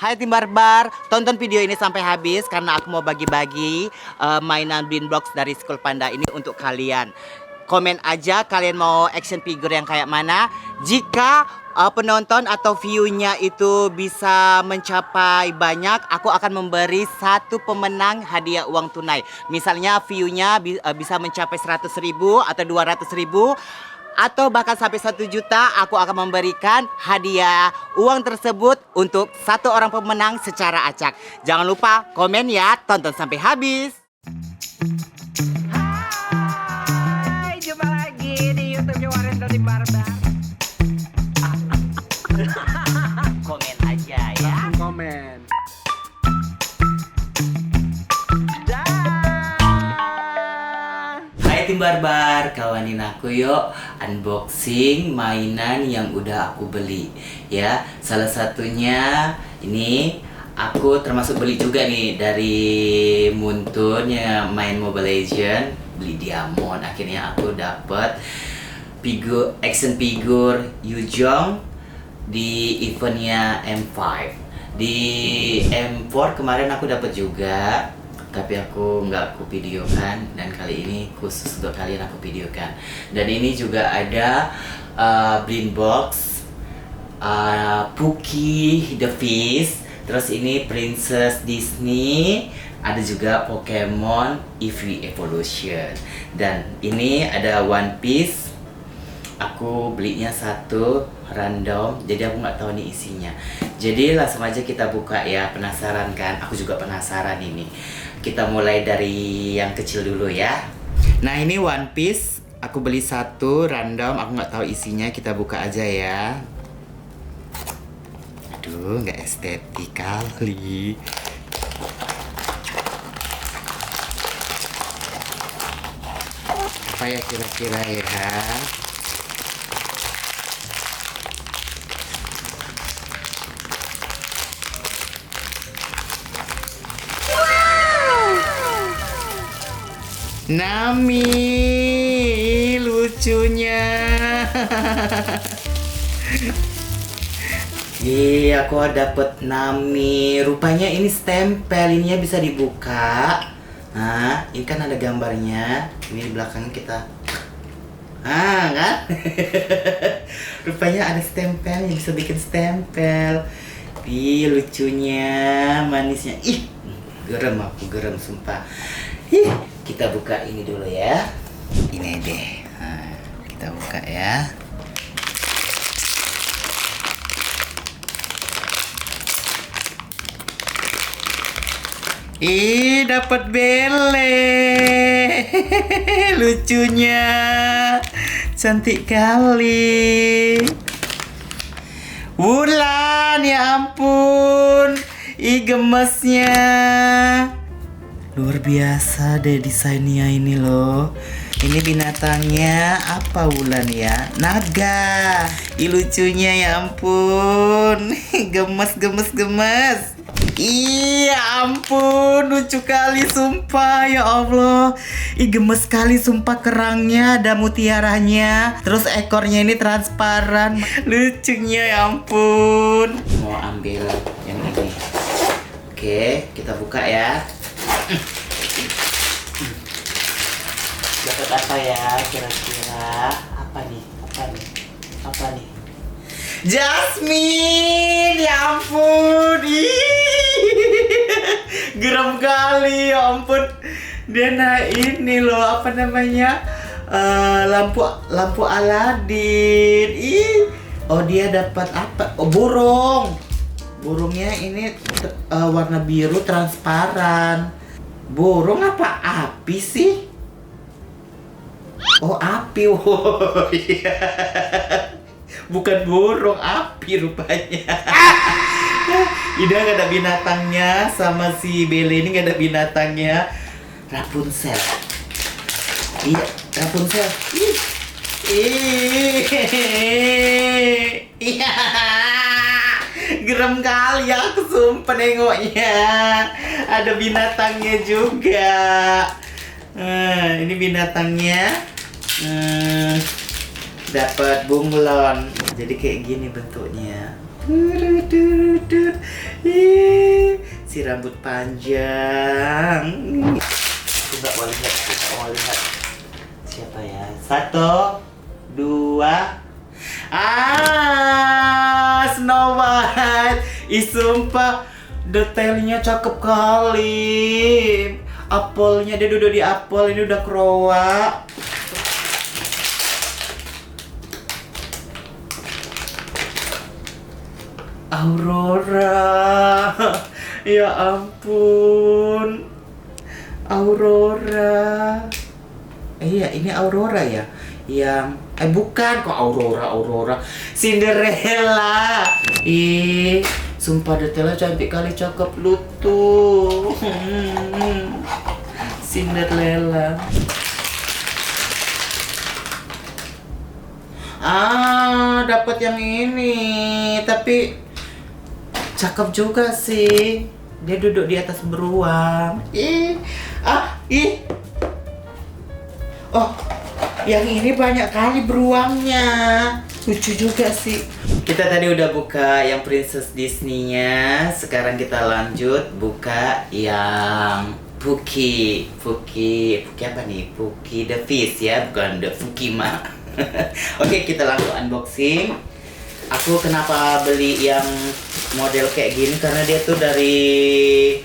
Hai tim Barbar, tonton video ini sampai habis karena aku mau bagi-bagi mainan Blind Box dari School Panda ini untuk kalian. Komen aja kalian mau action figure yang kayak mana. Jika penonton atau view-nya itu bisa mencapai banyak, aku akan memberi satu pemenang hadiah uang tunai. Misalnya view-nya bisa mencapai 100.000 atau 200.000 atau bahkan sampai 1 juta, aku akan memberikan hadiah uang tersebut untuk satu orang pemenang secara acak. Jangan lupa komen ya, tonton sampai habis. Hai, jumpa lagi di YouTube-nya Warinto Tim Barbar. Komen aja ya. Komen. Hai tim Barbar, kawanin aku yuk unboxing mainan yang udah aku beli ya. Salah satunya ini aku termasuk beli juga nih dari Muntun yang main Mobile Legend, beli Diamond. Akhirnya aku dapet action figure Yujong di eventnya M5. Di M4 kemarin aku dapat juga, tapi aku nggak aku videokan, dan kali ini khusus untuk kalian aku videokan. Dan ini juga ada Blind Box Puki the Fish, terus ini Princess Disney, ada juga Pokemon Eevee Evolution, dan ini ada One Piece. Aku belinya satu random, jadi aku nggak tahu nih isinya. Jadi langsung aja kita buka ya, penasaran kan? Aku juga penasaran ini. Kita mulai dari yang kecil dulu ya. Nah ini One Piece, aku beli satu random, aku nggak tahu isinya. Kita buka aja ya. Aduh, nggak estetik kali. Apa ya kira-kira ya? Nami, lucunya. Iya, aku dapet Nami. Rupanya ini stempel, ininya bisa dibuka. Nah, ini kan ada gambarnya. Ini di belakangnya kita. Kan? Rupanya ada stempelnya, bisa bikin stempel. Ih, lucunya, manisnya. Ih, gerem aku, gerem sumpah. Ih, kita buka ini dulu ya. Ini deh. Nah, kita buka ya. Ih, dapat Belle. Lucunya. Cantik kali. Wulan, ya ampun. Ih, gemesnya. Luar biasa deh desainnya ini loh. Ini binatangnya apa Wulan ya? Naga. Ih, lucunya ya ampun. Gemes, gemes, gemes. Iya ampun, lucu kali sumpah, ya Allah. Ih, gemes sekali sumpah, kerangnya ada mutiaranya. Terus ekornya ini transparan. Lucunya ya ampun. Mau ambil yang ini. Oke, kita buka ya. Dapat apa ya kira-kira? Apa nih? Apa nih? Jasmine, ya ampun. Geram kali, ya ampun. Dia ini loh, apa namanya? Lampu Aladin. Oh, dia dapat apa? Oh, burung. Burungnya ini warna biru transparan. Burung apa api sih? Oh, api. Oh, iya. Bukan burung, api rupanya. Ini gak ada binatangnya. Sama si Belle ini gak ada binatangnya. Rapunzel. Iya, Rapunzel. Iya. Gerem kali aku sumpah nengoknya. Ada binatangnya juga. Ini binatangnya. Dapat bunglon. Jadi kayak gini bentuknya. Ih, si rambut panjang. Coba mau lihat, kita mau lihat siapa ya. 1, 2. Snow White. Ih, sumpah detailnya cakep kali. Apelnya, dia duduk di apel, ini udah keroa. Aurora. Ya ampun. Aurora. Iya, ini Aurora ya. Yang bukan kok Aurora. Cinderella. Ih, sumpah detailnya cantik kali, cakep lu tuh. Cinderella. Dapat yang ini, tapi cakep juga sih. Dia duduk di atas beruang. Oh, yang ini banyak kali beruangnya. Lucu juga sih. Kita tadi udah buka yang Princess Disney-nya. Sekarang kita lanjut buka yang Puki apa nih? Puki the Fish ya, bukan the Fukima. Oke, kita langsung unboxing. Aku kenapa beli yang model kayak gini, karena dia tuh dari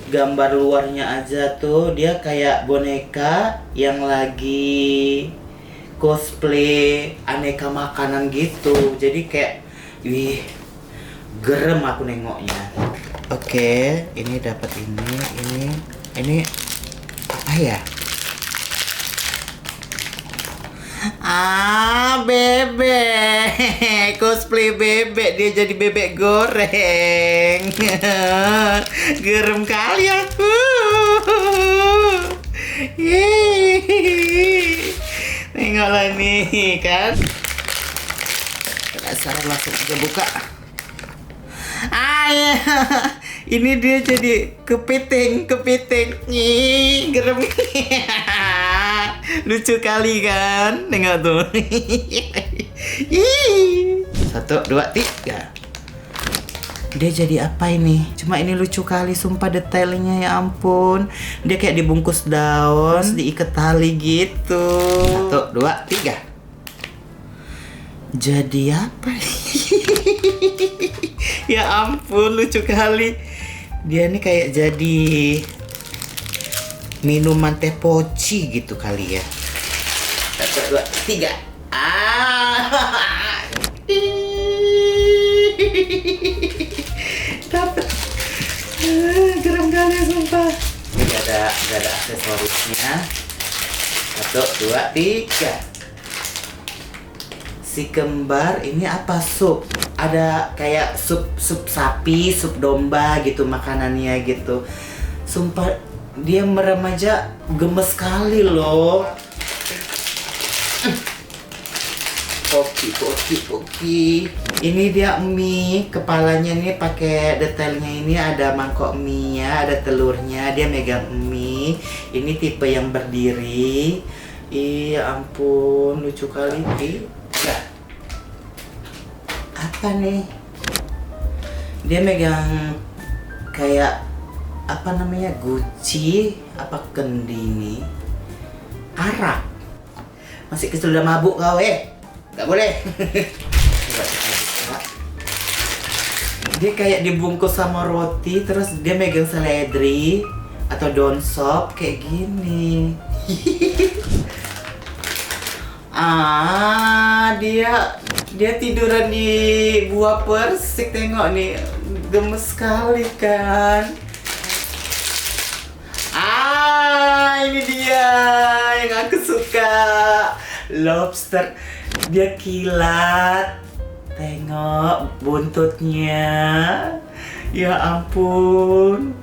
gambar luarnya aja tuh dia kayak boneka yang lagi cosplay aneka makanan gitu. Jadi kayak gerem aku nengoknya. Oke, ini dapat ini apa ya? Bebek. Cosplay bebek, dia jadi bebek goreng. Gerem kali aku. Tengoklah nih kan. Penasaran, langsung aja buka. Ini dia jadi kepiting. Gerem. Lucu kali kan? Tengok tuh. 1, 2, 3. Dia jadi apa ini? Cuma ini lucu kali, sumpah detailnya, ya ampun. Dia kayak dibungkus daun, terus diikat tali gitu. 1, 2, 3. Jadi apa? Ya ampun, lucu kali. Dia nih kayak jadi minuman teh poci gitu kali ya. 1, 2, 3. Dapat. Geram kali sumpah. Ini gak ada aksesorisnya. 1, 2, 3. Si kembar ini apa, sup? Ada kayak sup sapi, sup domba gitu makanannya gitu. Sumpah dia merem aja gemes sekali loh. Poki. Ini dia mie, kepalanya nih pakai detailnya, ini ada mangkok mie-nya, ada telurnya, dia megang mie. Ini tipe yang berdiri. Ya ampun, lucu kali. Apa nih? Dia megang kayak apa namanya, Gucci apa kendi ini, arak. Masih kecil udah mabuk kau nggak boleh. Coba kita buka. Dia kayak dibungkus sama roti, terus dia megang seledri atau daun sop kayak gini. Dia tiduran di buah persik, tengok nih, gemes sekali kan. Ini dia yang aku suka, lobster. Dia kilat, tengok buntutnya. Ya ampun,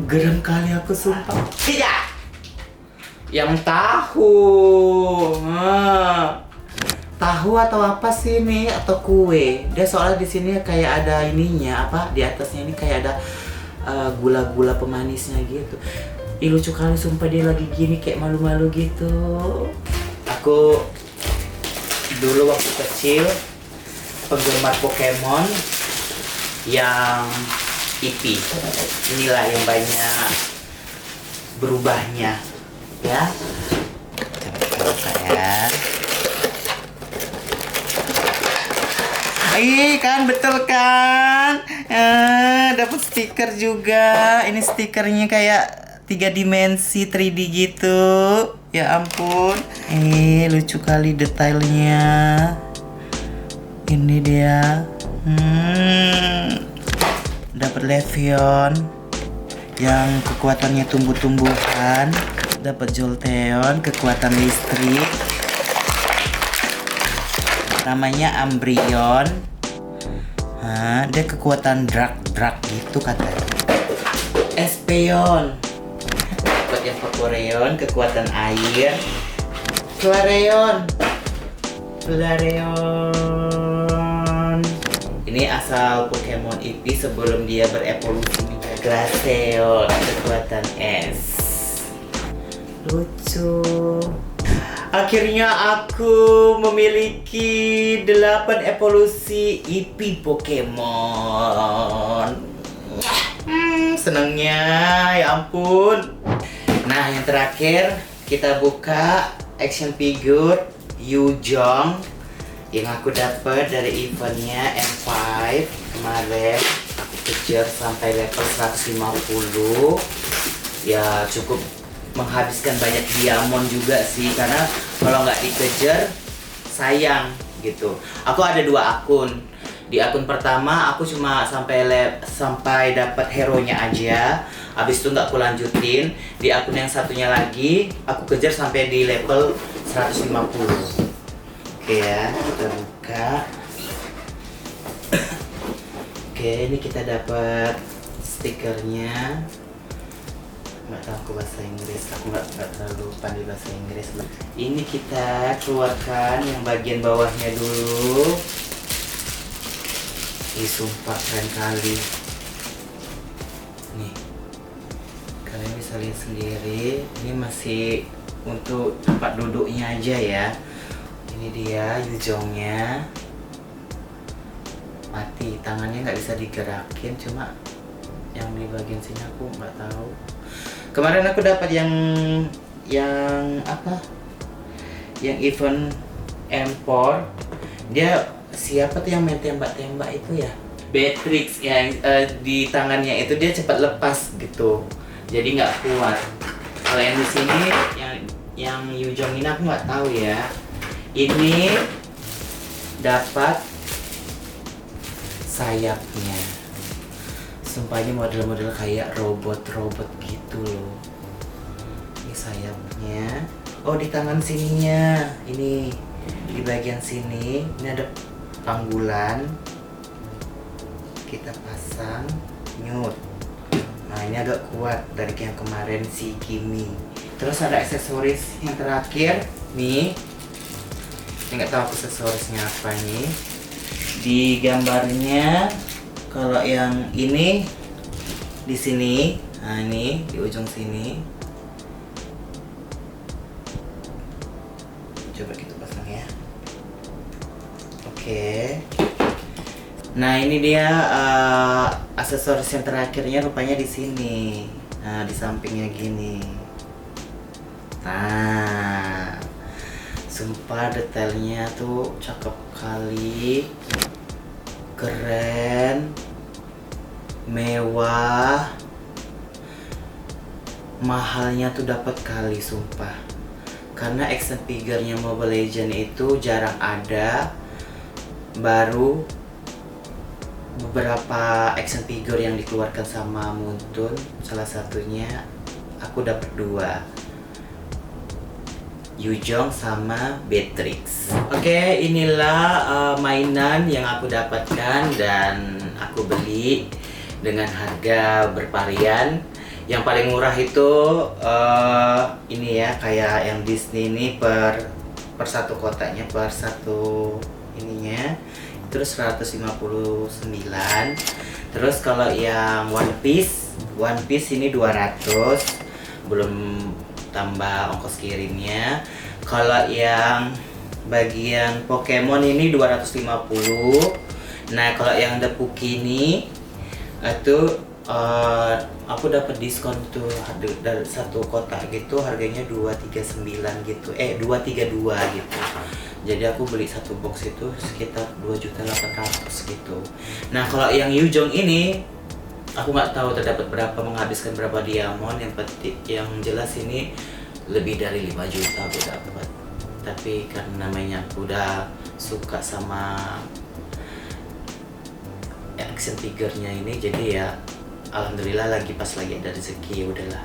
gerem kali aku sumpah. Tidak, yang tahu. Tahu atau apa sih ini, atau kue? Dia soalnya di sini kayak ada ininya, apa di atasnya ini kayak ada gula-gula pemanisnya gitu. Lucu kali sumpah, dia lagi gini kayak malu-malu gitu. Aku dulu waktu kecil penggemar Pokemon yang Eevee. Inilah yang banyak berubahnya ya. Coba kita buka ya. Kan betul kan? Dapat stiker juga. Ini stikernya kayak 3 dimensi 3D gitu. Ya ampun. Lucu kali detailnya. Ini dia. Dapat Levion yang kekuatannya tumbuh-tumbuhan. Dapat Jolteon, kekuatan listrik. Namanya Umbreon. Dia kekuatan drag gitu katanya. Espeon. Dapat yang Vaporeon, kekuatan air. Flareon. Ini asal Pokemon Eevee sebelum dia berevolusi menjadi Glaceon, kekuatan es. Lucu. Akhirnya aku memiliki 8 evolusi Eevee Pokemon. Senangnya, ya ampun. Nah, yang terakhir kita buka action figure Yuzong yang aku dapat dari eventnya M5 kemarin. Aku kejar sampai level 150. Ya cukup menghabiskan banyak diamond juga sih, karena kalau nggak dikejar sayang gitu. Aku ada 2 akun. Di akun pertama aku cuma sampai dapat hero-nya aja. Habis itu nggak aku lanjutin. Di akun yang satunya lagi aku kejar sampai di level 150. Oke ya, kita buka. Oke, ini kita dapat stikernya. Nggak tahu aku bahasa Inggris, aku nggak terlalu pandai bahasa Inggris. Ini kita keluarkan yang bagian bawahnya dulu. Sumpah keren kali. Nih, kalian bisa lihat sendiri. Ini masih untuk tempat duduknya aja ya. Ini dia Yuzongnya. Mati, tangannya nggak bisa digerakin, cuma yang di bagian sini aku nggak tahu. Kemarin aku dapat yang apa? Yang event M4. Dia siapa tuh yang main tembak-tembak itu ya? Beatrix yang di tangannya itu dia cepat lepas gitu. Jadi nggak kuat. Kalau yang di sini yang Yuzong ini aku nggak tahu ya. Ini dapat sayapnya. Sumpah ini model-model kayak robot-robot gitu loh. Ini sayapnya. Oh, di tangan sininya. Ini di bagian sini. Ini ada panggulan. Kita pasang. Nyut. Nah, ini agak kuat dari yang kemarin si Kimi. Terus ada aksesoris yang terakhir. Nih. Ini nggak tahu aksesorisnya apa nih. Di gambarnya. Kalau yang ini di sini, nah ini di ujung sini. Coba kita pasang ya. Oke. Nah ini dia aksesoris yang terakhirnya rupanya di sini. Nah di sampingnya gini. Nah, sumpah detailnya tuh cakep kali. Keren, mewah, mahalnya tuh dapat kali sumpah. Karena action figure-nya Mobile Legends itu jarang ada. Baru beberapa action figure yang dikeluarkan sama Muntun, salah satunya aku dapat 2. Yuzong sama Beatrix. Oke, inilah mainan yang aku dapatkan dan aku beli dengan harga bervarian. Yang paling murah itu ini ya, kayak yang Disney ini per satu kotaknya, per satu ininya itu 159. Terus kalau yang One Piece ini 200, belum tambah ongkos kirimnya. Kalau yang bagian Pokemon ini 250. Nah kalau yang The Puki ini itu aku dapat diskon tuh dari satu kotak gitu harganya 239 gitu 232 gitu. Jadi aku beli satu box itu sekitar 2.800.000 gitu. Nah kalau yang Yujong ini aku nggak tahu terdapat berapa, menghabiskan berapa diamond. Yang jelas ini lebih dari 5 juta aku dapat. Tapi karena namanya aku udah suka sama action figure-nya ini, jadi ya alhamdulillah lagi pas lagi ada rezeki, ya udahlah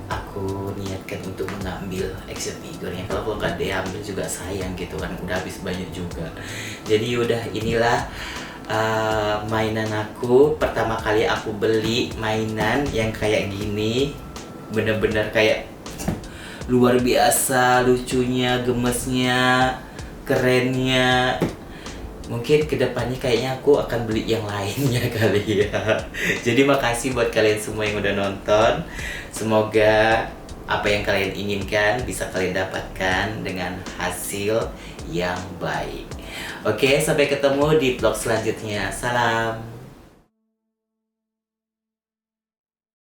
aku niatkan untuk mengambil action figure-nya. Kalau aku nggak diambil juga sayang gitu kan, udah habis banyak juga. Jadi udah inilah mainan aku pertama kali aku beli mainan yang kayak gini, bener-bener kayak luar biasa, lucunya, gemesnya, kerennya. Mungkin kedepannya kayaknya aku akan beli yang lainnya kali ya. Jadi makasih buat kalian semua yang udah nonton. Semoga apa yang kalian inginkan bisa kalian dapatkan dengan hasil yang baik. Oke, sampai ketemu di vlog selanjutnya. Salam.